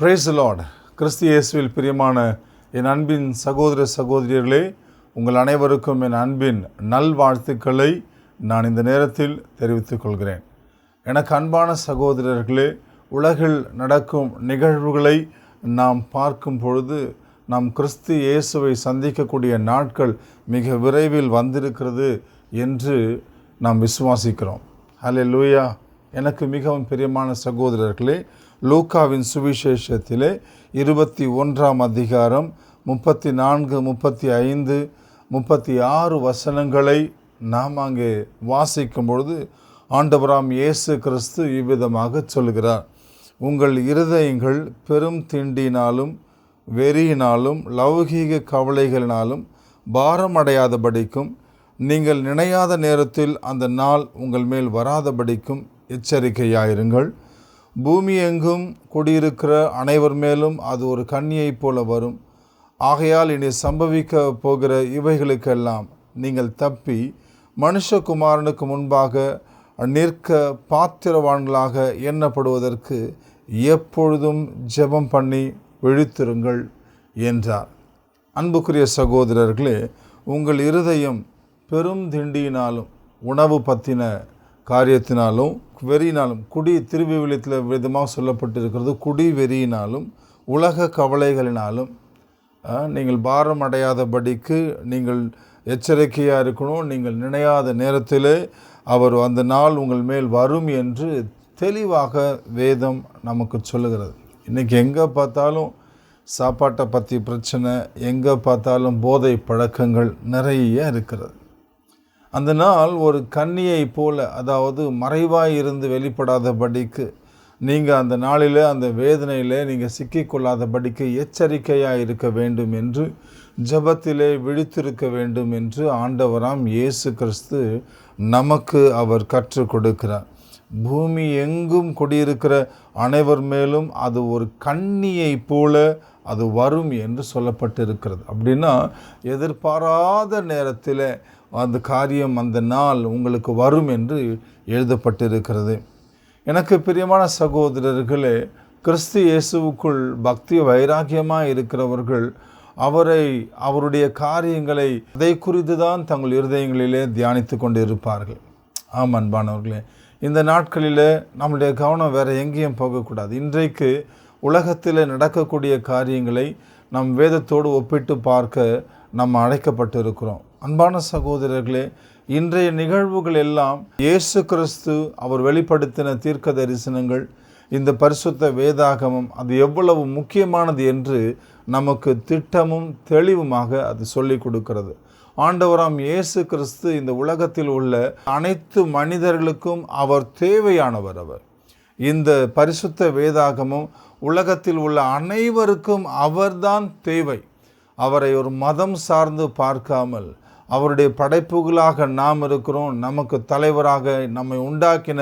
Praise the Lord. கிறிஸ்து இயேசுவில் பிரியமான என் அன்பின் சகோதர சகோதரியர்களே, உங்கள் அனைவருக்கும் என் அன்பின் நல்வாழ்த்துக்களை நான் இந்த நேரத்தில் தெரிவித்துக் கொள்கிறேன். எனக்கு அன்பான சகோதரர்களே, உலகில் நடக்கும் நிகழ்வுகளை நாம் பார்க்கும் பொழுது நாம் கிறிஸ்து இயேசுவை சந்திக்கக்கூடிய நாட்கள் மிக விரைவில் வந்திருக்கிறது என்று நாம் விசுவாசிக்கிறோம். ஹல்லேலூயா. எனக்கு மிகவும் பிரியமான சகோதரர்களே, லூக்காவின் சுவிசேஷத்திலே 21ஆம் அதிகாரம் 34, 35, 36 வசனங்களை நாம் அங்கே வாசிக்கும் பொழுது ஆண்டவராம் இயேசு கிறிஸ்து இவ்விதமாக சொல்கிறார்: உங்கள் இருதயங்கள் பெரும் திண்டினாலும் வெறியினாலும் லௌகீக கவலைகளினாலும் பாரமடையாதபடிக்கும், நீங்கள் நினையாத நேரத்தில் அந்த நாள் உங்கள் மேல் வராதபடிக்கும் எச்சரிக்கையாயிருங்கள். பூமி எங்கும் குடியிருக்கிற அனைவர் மேலும் அது ஒரு கண்ணியைப் போல வரும். ஆகையால் இனி சம்பவிக்க போகிற இவைகளுக்கெல்லாம் நீங்கள் தப்பி மனுஷகுமாரனுக்கு முன்பாக நிற்க பாத்திரவான்களாக எண்ணப்படுவதற்கு எப்பொழுதும் ஜெபம் பண்ணி விழித்திருங்கள் என்றார். அன்புக்குரிய சகோதரர்களே, உங்கள் இருதயம் பெரும் திண்டியினாலும் உணவு பற்றின காரியத்தினாலும் வெறியினாலும், குடி திருவிவிலியத்தில் விதமாக சொல்லப்பட்டிருக்கிறது, குடி வெறியினாலும் உலக கவலைகளினாலும் நீங்கள் பாரம் அடையாதபடிக்கு நீங்கள் எச்சரிக்கையாக இருக்கணும். நீங்கள் நினையாத நேரத்திலே அவர் அந்த நாள் உங்கள் மேல் வரும் என்று தெளிவாக வேதம் நமக்கு சொல்லுகிறது. இன்றைக்கி எங்கே பார்த்தாலும் சாப்பாட்டை பற்றி பிரச்சனை, எங்கே பார்த்தாலும் போதை பழக்கங்கள் நிறைய இருக்கிறது. அந்த நாள் ஒரு கன்னியை போல, அதாவது மறைவாய் இருந்து வெளிப்படாதபடிக்கு, நீங்கள் அந்த நாளில் அந்த வேதனையில் நீங்கள் சிக்கிக்கொள்ளாதபடிக்கு எச்சரிக்கையாக இருக்க வேண்டும் என்று, ஜெபத்திலே விழித்திருக்க வேண்டும் என்று ஆண்டவராம் இயேசு கிறிஸ்து நமக்கு அவர் கற்றுக் கொடுக்கிறார். பூமி எங்கும் குடியிருக்கிற அனைவர் மேலும் அது ஒரு கன்னியை போல அது வரும் என்று சொல்லப்பட்டிருக்கிறது. அப்படின்னா எதிர்பாராத நேரத்தில் அந்த காரியம், அந்த நாள் உங்களுக்கு வரும் என்று எழுதப்பட்டிருக்கிறது. எனக்கு பிரியமான சகோதரர்களே, கிறிஸ்து இயேசுவுக்குள் பக்தி வைராக்கியமாக இருக்கிறவர்கள் அவருடைய காரியங்களை அதை குறித்து தான் தங்கள் இருதயங்களிலே தியானித்து கொண்டு இருப்பார்கள். ஆம் அன்பானவர்களே, இந்த நாட்களில் நம்முடைய கவனம் வேறு எங்கேயும் போகக்கூடாது. இன்றைக்கு உலகத்தில் நடக்கக்கூடிய காரியங்களை நம் வேதத்தோடு ஒப்பிட்டு பார்க்க நாம் அழைக்கப்பட்டு இருக்கிறோம். அன்பான சகோதரர்களே, இன்றைய நிகழ்வுகள் எல்லாம் இயேசு கிறிஸ்து அவர் வெளிப்படுத்தின தீர்க்க தரிசனங்கள், இந்த பரிசுத்த வேதாகமம் அது எவ்வளவு முக்கியமானது என்று நமக்கு திட்டமும் தெளிவுமாக அது சொல்லி கொடுக்கிறது. ஆண்டவராம் இயேசு கிறிஸ்து இந்த உலகத்தில் உள்ள அனைத்து மனிதர்களுக்கும் அவர் தேவையானவர். அவர் இந்த பரிசுத்த வேதாகமும் உலகத்தில் உள்ள அனைவருக்கும் அவர்தான் தேவை. அவரை ஒரு மதம் சார்ந்து பார்க்காமல் அவருடைய படைப்புகளாக நாம் இருக்கிறோம். நமக்கு தலைவராக நம்மை உண்டாக்கின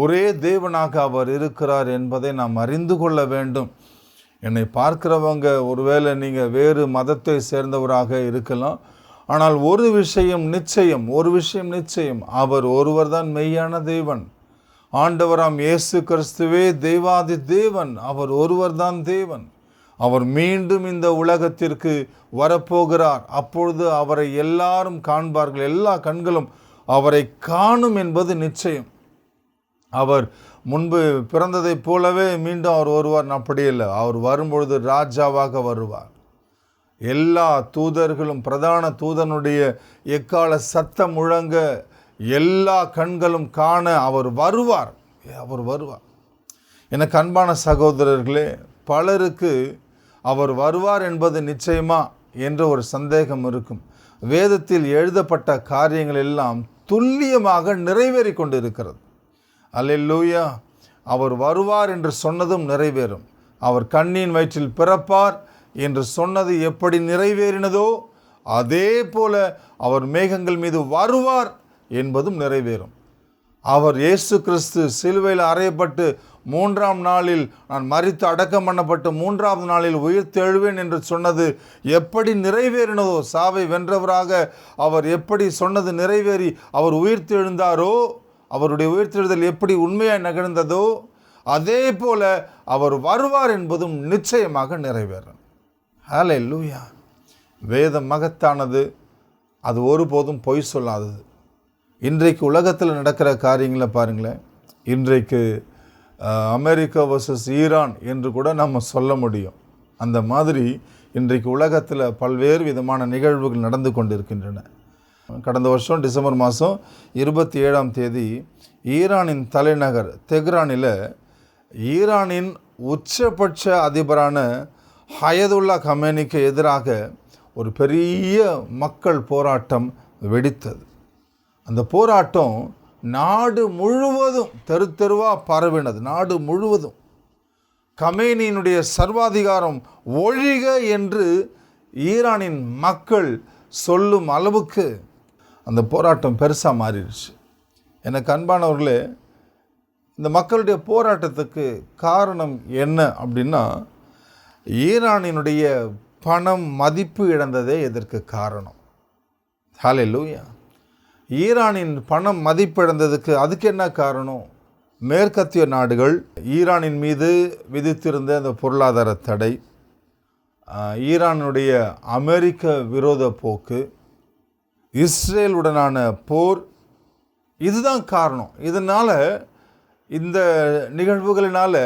ஒரே தேவனாக அவர் இருக்கிறார் என்பதை நாம் அறிந்து கொள்ள வேண்டும். என்னை பார்க்கிறவங்க ஒருவேளை நீங்கள் வேறு மதத்தை சேர்ந்தவராக இருக்கலாம். ஆனால் ஒரு விஷயம் நிச்சயம், அவர் ஒருவர் தான் மெய்யான தேவன். ஆண்டவராம் இயேசு கிறிஸ்துவே தேவாதி தேவன். அவர் ஒருவர் தான் தேவன். அவர் மீண்டும் இந்த உலகத்திற்கு வரப்போகிறார். அப்பொழுது அவரை எல்லாரும் காண்பார்கள், எல்லா கண்களும் அவரை காணும் என்பது நிச்சயம். அவர் முன்பு பிறந்ததைப் போலவே மீண்டும் அவர் வருவார். அப்படி இல்லை, அவர் வரும்பொழுது ராஜாவாக வருவார். எல்லா தூதர்களும், பிரதான தூதனுடைய எக்கால சத்தம் முழங்க எல்லா கண்களும் காண அவர் வருவார். எனக்கு அன்பான சகோதரர்களே, பலருக்கு அவர் வருவார் என்பது நிச்சயமா என்ற ஒரு சந்தேகம் இருக்கும். வேதத்தில் எழுதப்பட்ட காரியங்கள் எல்லாம் துல்லியமாக நிறைவேறி கொண்டிருக்கிறது. அல்லேலூயா. அவர் வருவார் என்று சொன்னதும் நிறைவேறும். அவர் கண்ணின் வயிற்றில் பிறப்பார் என்று சொன்னது எப்படி நிறைவேறினதோ அதே போல அவர் மேகங்கள் மீது வருவார் என்பதும் நிறைவேறும். அவர் இயேசு கிறிஸ்து சிலுவையில் அறையப்பட்டு 3ஆம் நாளில் நான் மரித்து அடக்கம் பண்ணப்பட்டு 3ஆவது நாளில் உயிர்த்தெழுவேன் என்று சொன்னது எப்படி நிறைவேறினதோ, சாவை வென்றவராக அவர் எப்படி சொன்னது நிறைவேறி அவர் உயிர்த்தெழுந்தாரோ, அவருடைய உயிர்த்தெழுதல் எப்படி உண்மையாக நிகழ்ந்ததோ அதே போல அவர் வருவார் என்பதும் நிச்சயமாக நிறைவேறும். ஹல்லேலூயா. வேதம் மகத்தானது, அது ஒருபோதும் பொய் சொல்லாதது. இன்றைக்கு உலகத்தில் நடக்கிற காரியங்களை பாருங்களேன். இன்றைக்கு அமெரிக்கா வர்சஸ் ஈரான் என்று கூட நம்ம சொல்ல முடியும். அந்த மாதிரி இன்றைக்கு உலகத்தில் பல்வேறு விதமான நிகழ்வுகள் நடந்து கொண்டிருக்கின்றன. கடந்த வருஷம் டிசம்பர் மாதம் 27 ஈரானின் தலைநகர் தெஹ்ரானில் ஈரானின் உச்சபட்ச அதிபரான ஹயதுல்லா கமேனிக்கு எதிராக ஒரு பெரிய மக்கள் போராட்டம் வெடித்தது. அந்த போராட்டம் நாடு முழுவதும் தெரு தெருவாக பரவினது. நாடு முழுவதும் கமேனியினுடைய சர்வாதிகாரம் ஒழிக என்று ஈரானின் மக்கள் சொல்லும் அளவுக்கு அந்த போராட்டம் பெருசாக மாறிடுச்சு. எனக்கு அன்பானவர்களே, இந்த மக்களுடைய போராட்டத்துக்கு காரணம் என்ன அப்படின்னா, ஈரானினுடைய பணம் மதிப்பு இழந்ததே இதற்கு காரணம். ஹல்லேலூயா. ஈரானின் பணம் மதிப்பிழந்ததுக்கு அதுக்கு என்ன காரணம்? மேற்கத்திய நாடுகள் ஈரானின் மீது விதித்திருந்த அந்த பொருளாதார தடை, ஈரானுடைய அமெரிக்க விரோத போக்கு, இஸ்ரேலுடனான போர், இதுதான் காரணம். இதனால் இந்த நிகழ்வுகளினால்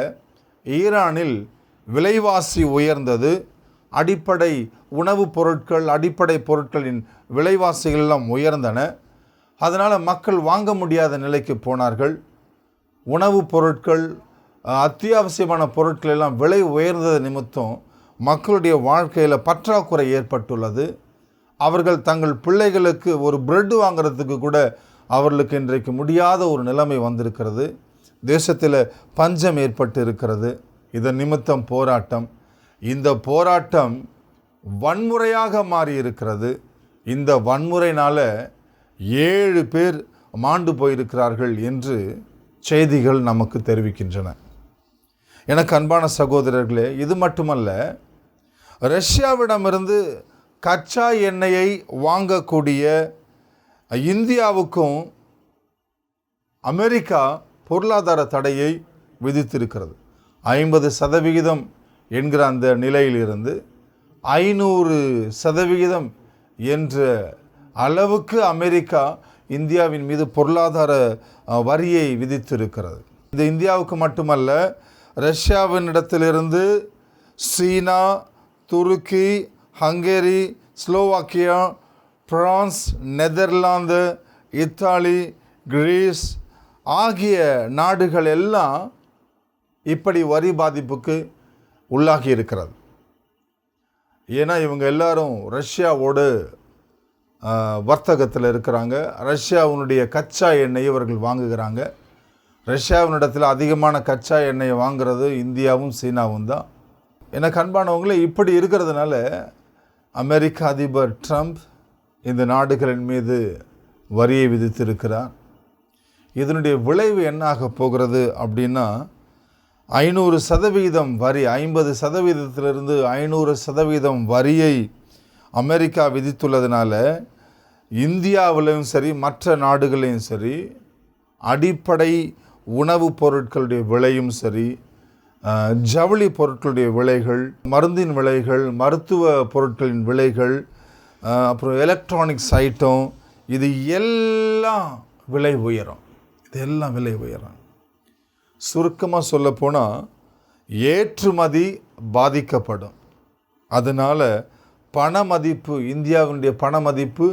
ஈரானில் விலைவாசி உயர்ந்தது. அடிப்படை உணவுப் பொருட்கள், அடிப்படை பொருட்களின் விலைவாசிகள் எல்லாம் உயர்ந்தன. அதனால் மக்கள் வாங்க முடியாத நிலைக்கு போனார்கள். உணவுப் பொருட்கள், அத்தியாவசியமான பொருட்கள் எல்லாம் விலை உயர்ந்தது நிமித்தம் மக்களுடைய வாழ்க்கையில் பற்றாக்குறை ஏற்பட்டுள்ளது. அவர்கள் தங்கள் பிள்ளைகளுக்கு ஒரு பிரெட் வாங்கிறதுக்கு கூட அவர்களுக்கு இன்றைக்கு முடியாத ஒரு நிலைமை வந்திருக்கிறது. தேசத்தில் பஞ்சம் ஏற்பட்டு இருக்கிறது. இதன் நிமித்தம் போராட்டம். இந்த போராட்டம் வன்முறையாக மாறி இருக்கிறது. இந்த வன்முறையினால் 7 பேர் மாண்டு போயிருக்கிறார்கள் என்று செய்திகள் நமக்கு தெரிவிக்கின்றன. எனக்கு அன்பான சகோதரர்களே, இது மட்டுமல்ல, ரஷ்யாவிடமிருந்து கச்சா எண்ணெயை வாங்கக்கூடிய இந்தியாவுக்கும் அமெரிக்கா பொருளாதார தடையை விதித்திருக்கிறது. 50% என்கிற அந்த நிலையிலிருந்து 500% என்ற அளவுக்கு அமெரிக்கா இந்தியாவின் மீது பொருளாதார வரியை விதித்திருக்கிறது. இது இந்தியாவுக்கு மட்டுமல்ல, ரஷ்யாவின் இடத்திலிருந்து சீனா, துருக்கி, Hungary, Slovakia, France, Netherlands, Italy, Greece ஆகிய நாடுகள் எல்லாம் இப்படி வரி பாதிப்புக்கு உள்ளாகி இருக்கிறது. ஏன்னா இவங்க எல்லாரும் ரஷ்யாவோடு வர்த்தகத்தில் இருக்கிறாங்க. ரஷ்யாவினுடைய கச்சா எண்ணெயை இவர்கள் வாங்குகிறாங்க. ரஷ்யாவினிடத்தில் அதிகமான கச்சா எண்ணெயை வாங்குறது இந்தியாவும் சீனாவும் தான். எனக்கு அன்பானவங்களே, இப்படி இருக்கிறதுனால அமெரிக்க அதிபர் ட்ரம்ப் இந்த நாடுகளின் மீது வரியை விதித்திருக்கிறார். இதனுடைய விளைவு என்னாக போகிறது அப்படின்னா, 500% வரி, 50%லிருந்து 500% வரியை அமெரிக்கா விதித்துள்ளதுனால இந்தியாவிலும் சரி மற்ற நாடுகளையும் சரி அடிப்படை உணவுப் பொருட்களுடைய விலையும் சரி, ஜவுளி பொருட்களுடைய விலைகள், மருந்தின் விலைகள், மருத்துவ பொருட்களின் விலைகள், அப்புறம் எலக்ட்ரானிக்ஸ் ஐட்டம், இது எல்லாம் விலை உயரும். இதெல்லாம் விலை உயரும். சுருக்கமாக சொல்லப்போனால் ஏற்றுமதி பாதிக்கப்படும். அதனால் பண மதிப்பு, இந்தியாவினுடைய பண மதிப்பு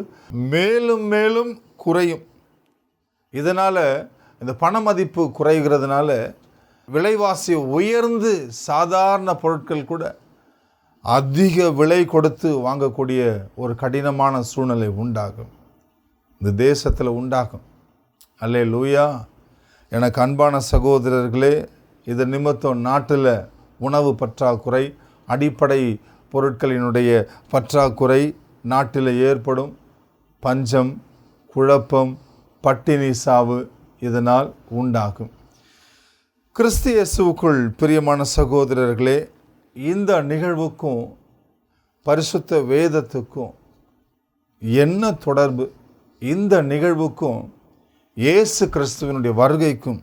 மேலும் மேலும் குறையும். இதனால் இந்த பண மதிப்பு குறைகிறதுனால விலைவாசி உயர்ந்து சாதாரண பொருட்கள் கூட அதிக விலை கொடுத்து வாங்கக்கூடிய ஒரு கடினமான சூழ்நிலை உண்டாகும். இந்த தேசத்தில் உண்டாகும். அல்லேலூயா. எனக்கு அன்பான சகோதரர்களே, இதன் நிமித்தம் நாட்டில் உணவு பற்றாக்குறை, அடிப்படை பொருட்களினுடைய பற்றாக்குறை நாட்டில் ஏற்படும். பஞ்சம், குழப்பம், பட்டினி சாவு இதனால் உண்டாகும். கிறிஸ்து இயேசுவுக்குள் பிரியமான சகோதரர்களே, இந்த நிகழ்வுக்கும் பரிசுத்த வேதத்துக்கும் என்ன தொடர்பு? இந்த நிகழ்வுக்கும் இயேசு கிறிஸ்துவினுடைய வருகைக்கும்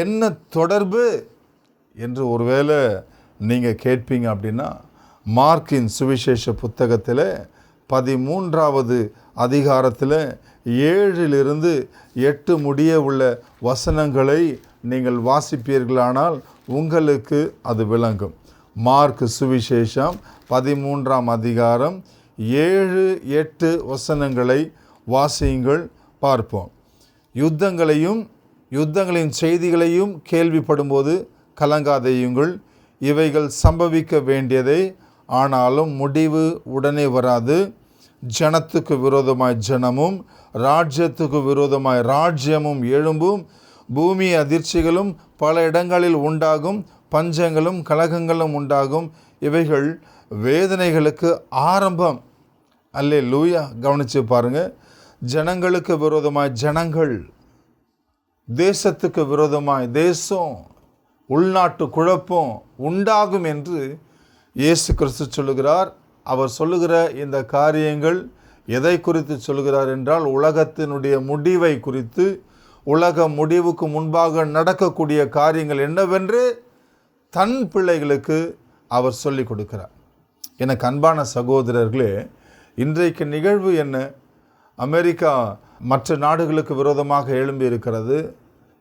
என்ன தொடர்பு என்று ஒருவேளை நீங்கள் கேட்பீங்க அப்படின்னா, மார்க்கின் சுவிசேஷ புத்தகத்தில் 13வது அதிகாரத்தில் 7லிருந்து 8 முடிய உள்ள வசனங்களை நீங்கள் வாசிப்பீர்களானால் உங்களுக்கு அது விளங்கும். மார்க் சுவிசேஷம் 13ஆம் அதிகாரம் 7, 8 வசனங்களை வாசியுங்கள், பார்ப்போம். யுத்தங்களின் செய்திகளையும் கேள்விப்படும்போது கலங்காதேயுங்கள், இவைகள் சம்பவிக்க வேண்டியதே, ஆனாலும் முடிவு உடனே வராது. ஜனத்துக்கு விரோதமாய் ஜனமும் ராஜ்யத்துக்கு விரோதமாய் ராஜ்யமும் எழும்பும், பூமி அதிர்ச்சிகளும் பல இடங்களில் உண்டாகும், பஞ்சங்களும் கலகங்களும் உண்டாகும். இவைகள் வேதனைகளுக்கு ஆரம்பம். அல்லேலூயா. கவனித்து பாருங்கள். ஜனங்களுக்கு விரோதமாய் ஜனங்கள், தேசத்துக்கு விரோதமாய் தேசம், உள்நாட்டு குழப்பம் உண்டாகும் என்று இயேசு கிறிஸ்து சொல்லுகிறார். அவர் சொல்லுகிற இந்த காரியங்கள் எதை குறித்து சொல்கிறார் என்றால், உலகத்தினுடைய முடிவை குறித்து, உலக முடிவுக்கு முன்பாக நடக்கக்கூடிய காரியங்கள் என்னவென்று தன் பிள்ளைகளுக்கு அவர் சொல்லிக் கொடுக்கிறார். எனக்கு அன்பான சகோதரர்களே, இன்றைக்கு நிகழ்வு என்ன? அமெரிக்கா மற்ற நாடுகளுக்கு விரோதமாக எழும்பி இருக்கிறது.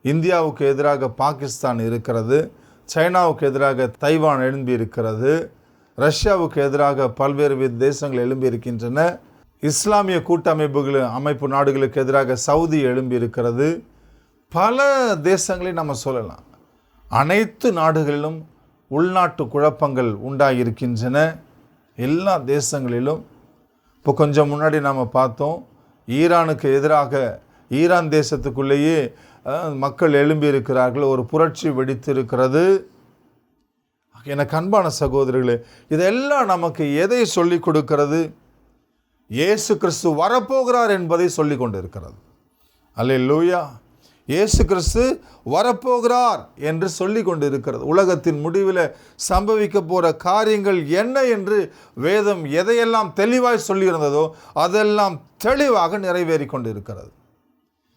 இந்தியாவுக்கு எதிராக பாகிஸ்தான் இருக்கிறது. சைனாவுக்கு எதிராக தைவான் எழும்பி இருக்கிறது. ரஷ்யாவுக்கு எதிராக பல்வேறு தேசங்கள் எழும்பி இருக்கின்றன. இஸ்லாமிய அமைப்பு நாடுகளுக்கு எதிராக சவுதி எழும்பி இருக்கிறது. பல தேசங்களை நம்ம சொல்லலாம். அனைத்து நாடுகளிலும் உள்நாட்டு குழப்பங்கள் உண்டாகியிருக்கின்றன. எல்லா தேசங்களிலும். இப்போ கொஞ்சம் முன்னாடி நாம் பார்த்தோம், ஈரானுக்கு எதிராக ஈரான் தேசத்துக்குள்ளேயே மக்கள் எழும்பி இருக்கிறார்கள். ஒரு புரட்சி வெடித்திருக்கிறது. எனக்கு அன்பான சகோதரர்களே, இதெல்லாம் நமக்கு எதை சொல்லிக் கொடுக்கிறது? இயேசு கிறிஸ்து வரப்போகிறார் என்பதை சொல்லிக் கொண்டு இருக்கிறது. அல்லேலூயா. இயேசு கிறிஸ்து வரப்போகிறார் என்று சொல்லி கொண்டு இருக்கிறது. உலகத்தின் முடிவில் சம்பவிக்க போகிற காரியங்கள் என்ன என்று வேதம் எதையெல்லாம் தெளிவாய் சொல்லியிருந்ததோ அதெல்லாம் தெளிவாக நிறைவேறி கொண்டு இருக்கிறது.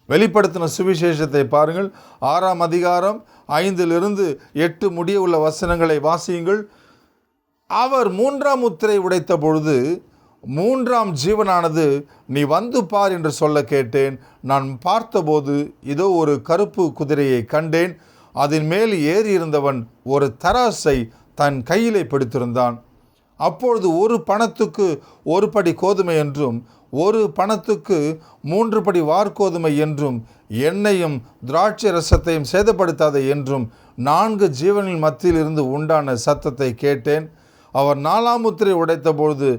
வெளிப்படுத்தின சுவிசேஷத்தை பாருங்கள். 6ஆம் அதிகாரம் 5லிருந்து 8 முடிய உள்ள வசனங்களை வாசியுங்கள். அவர் 3ஆம் முத்திரை உடைத்த பொழுது 3ஆம் ஜீவனானது, நீ வந்து பார் என்று சொல்ல கேட்டேன். நான் பார்த்தபோது இதோ ஒரு கருப்பு குதிரையை கண்டேன். அதன் மேல் ஏறி இருந்தவன் ஒரு தராசை தன் கையிலே பிடித்திருந்தான். அப்பொழுது ஒரு பணத்துக்கு 1 படி கோதுமை என்றும், ஒரு பணத்துக்கு 3 படி வார்கோதுமை என்றும், எண்ணெயும் திராட்சை ரசத்தையும் சேதப்படுத்தாத என்றும் 4 ஜீவனின் மத்தியில் இருந்து உண்டான சத்தத்தை கேட்டேன். அவர் 4ஆம் முத்திரை உடைத்த பொழுது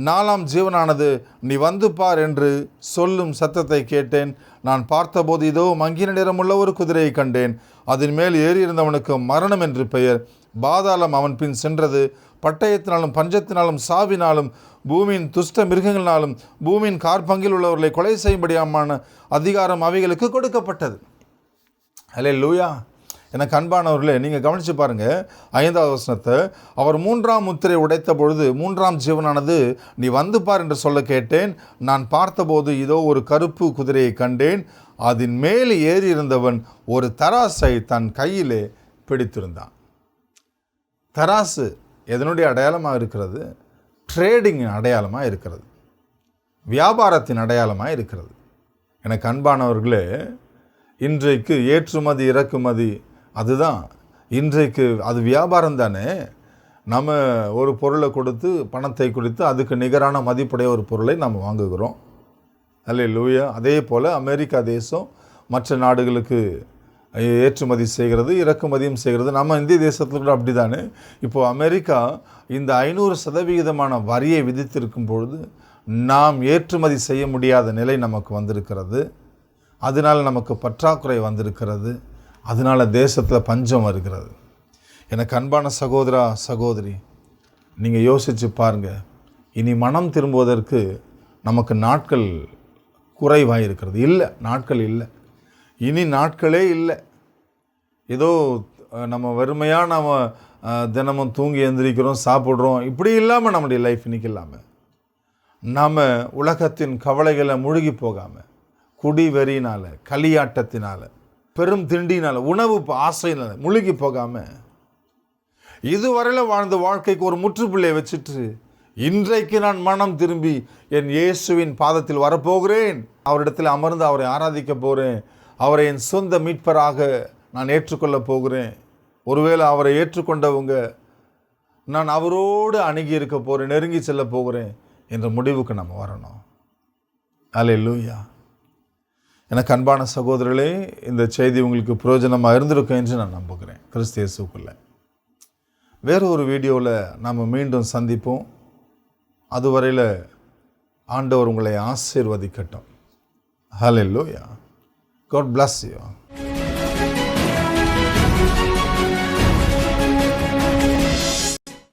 4ஆம் ஜீவனானது, நீ வந்து பார் என்று சொல்லும் சத்தத்தை கேட்டேன். நான் பார்த்தபோது இதோ மங்கின நிறமுள்ள ஒரு குதிரையை கண்டேன். அதன் மேல் ஏறியிருந்தவனுக்கு மரணம் என்று பெயர். பாதாளம் அவன் பின் சென்றது. பட்டயத்தினாலும் பஞ்சத்தினாலும் சாவினாலும் பூமியின் துஷ்ட மிருகங்களினாலும் பூமியின் கார்பங்கில் உள்ளவர்களை கொலை செய்யும்படியான அதிகாரம் அவைகளுக்கு கொடுக்கப்பட்டது. அல்லேலூயா. எனக்கு அன்பானவர்களே, நீங்கள் கவனித்து பாருங்கள் 5வது வசனத்தை. அவர் 3ஆம் முத்திரை உடைத்த பொழுது 3ஆம் ஜீவனானது, நீ வந்து பார் என்று சொல்ல கேட்டேன். நான் பார்த்தபோது இதோ ஒரு கருப்பு குதிரையை கண்டேன். அதன் மேல் ஏறி இருந்தவன் ஒரு தராசை தன் கையிலே பிடித்திருந்தான். தராசு எதனுடைய அடையாளமாக இருக்கிறது? ட்ரேடிங்கின் அடையாளமாக இருக்கிறது. வியாபாரத்தின் அடையாளமாக இருக்கிறது. எனக்கு அன்பானவர்களே, இன்றைக்கு ஏற்றுமதி இறக்குமதி அதுதான். இன்றைக்கு அது வியாபாரம் தானே. நம்ம ஒரு பொருளை கொடுத்து பணத்தை கொடுத்து அதுக்கு நிகரான மதிப்புடைய ஒரு பொருளை நம்ம வாங்குகிறோம். அல்லேலூயா. அதே போல் அமெரிக்கா தேசம் மற்ற நாடுகளுக்கு ஏற்றுமதி செய்கிறது, இறக்குமதியும் செய்கிறது. நம்ம இந்திய தேசத்தில் கூட அப்படி தானே. இப்போது அமெரிக்கா இந்த 500% வரியை விதித்திருக்கும் பொழுது நாம் ஏற்றுமதி செய்ய முடியாத நிலை நமக்கு வந்திருக்கிறது. அதனால் நமக்கு பற்றாக்குறை வந்திருக்கிறது. அதனால் தேசத்தில் பஞ்சம் வருகிறது. எனக்கு அன்பான சகோதரா சகோதரி, நீங்கள் யோசித்து பாருங்கள். இனி மனம் திரும்புவதற்கு நமக்கு நாட்கள் குறைவாக இருக்கிறது. இல்லை, நாட்கள் இல்லை. இனி நாட்களே இல்லை. ஏதோ நம்ம வெறுமையாக நம்ம தினமும் தூங்கி எழுந்திரிக்கிறோம், சாப்பிட்றோம், இப்படி இல்லாமல் நம்முடைய லைஃப் இன்றைக்கி இல்லாமல் நாம் உலகத்தின் கவலைகளை முழுகி போகாமல், குடி வெறியினால், களியாட்டத்தினால், பெரும் திண்டினால், உணவு ஆசையினால் முழுகி போகாமல் இதுவரையில் வாழ்ந்த வாழ்க்கைக்கு ஒரு முற்றுப்புள்ளியை வச்சுட்டு இன்றைக்கு நான் மனம் திரும்பி என் இயேசுவின் பாதத்தில் வரப்போகிறேன், அவரிடத்தில் அமர்ந்து அவரை ஆராதிக்க போகிறேன், அவரை என் சொந்த மீட்பராக நான் ஏற்றுக்கொள்ள போகிறேன். ஒருவேளை அவரை ஏற்றுக்கொண்டவங்க நான் அவரோடு அணுகி இருக்க போகிறேன், நெருங்கி செல்ல போகிறேன் என்ற முடிவுக்கு நம்ம வரணும். அல்லேலூயா. எனக்கு அன்பான சகோதரர்களே, இந்த செய்தி உங்களுக்கு பிரயோஜனமாக இருந்திருக்கும் என்று நான் நம்புகிறேன். கிறிஸ்து இயேசுக்குள்ள வேறு ஒரு வீடியோவில் நாம் மீண்டும் சந்திப்போம். அதுவரையில் ஆண்டவர் உங்களை ஆசீர்வதிக்கட்டும். ஹல்லேலூயா. God bless you.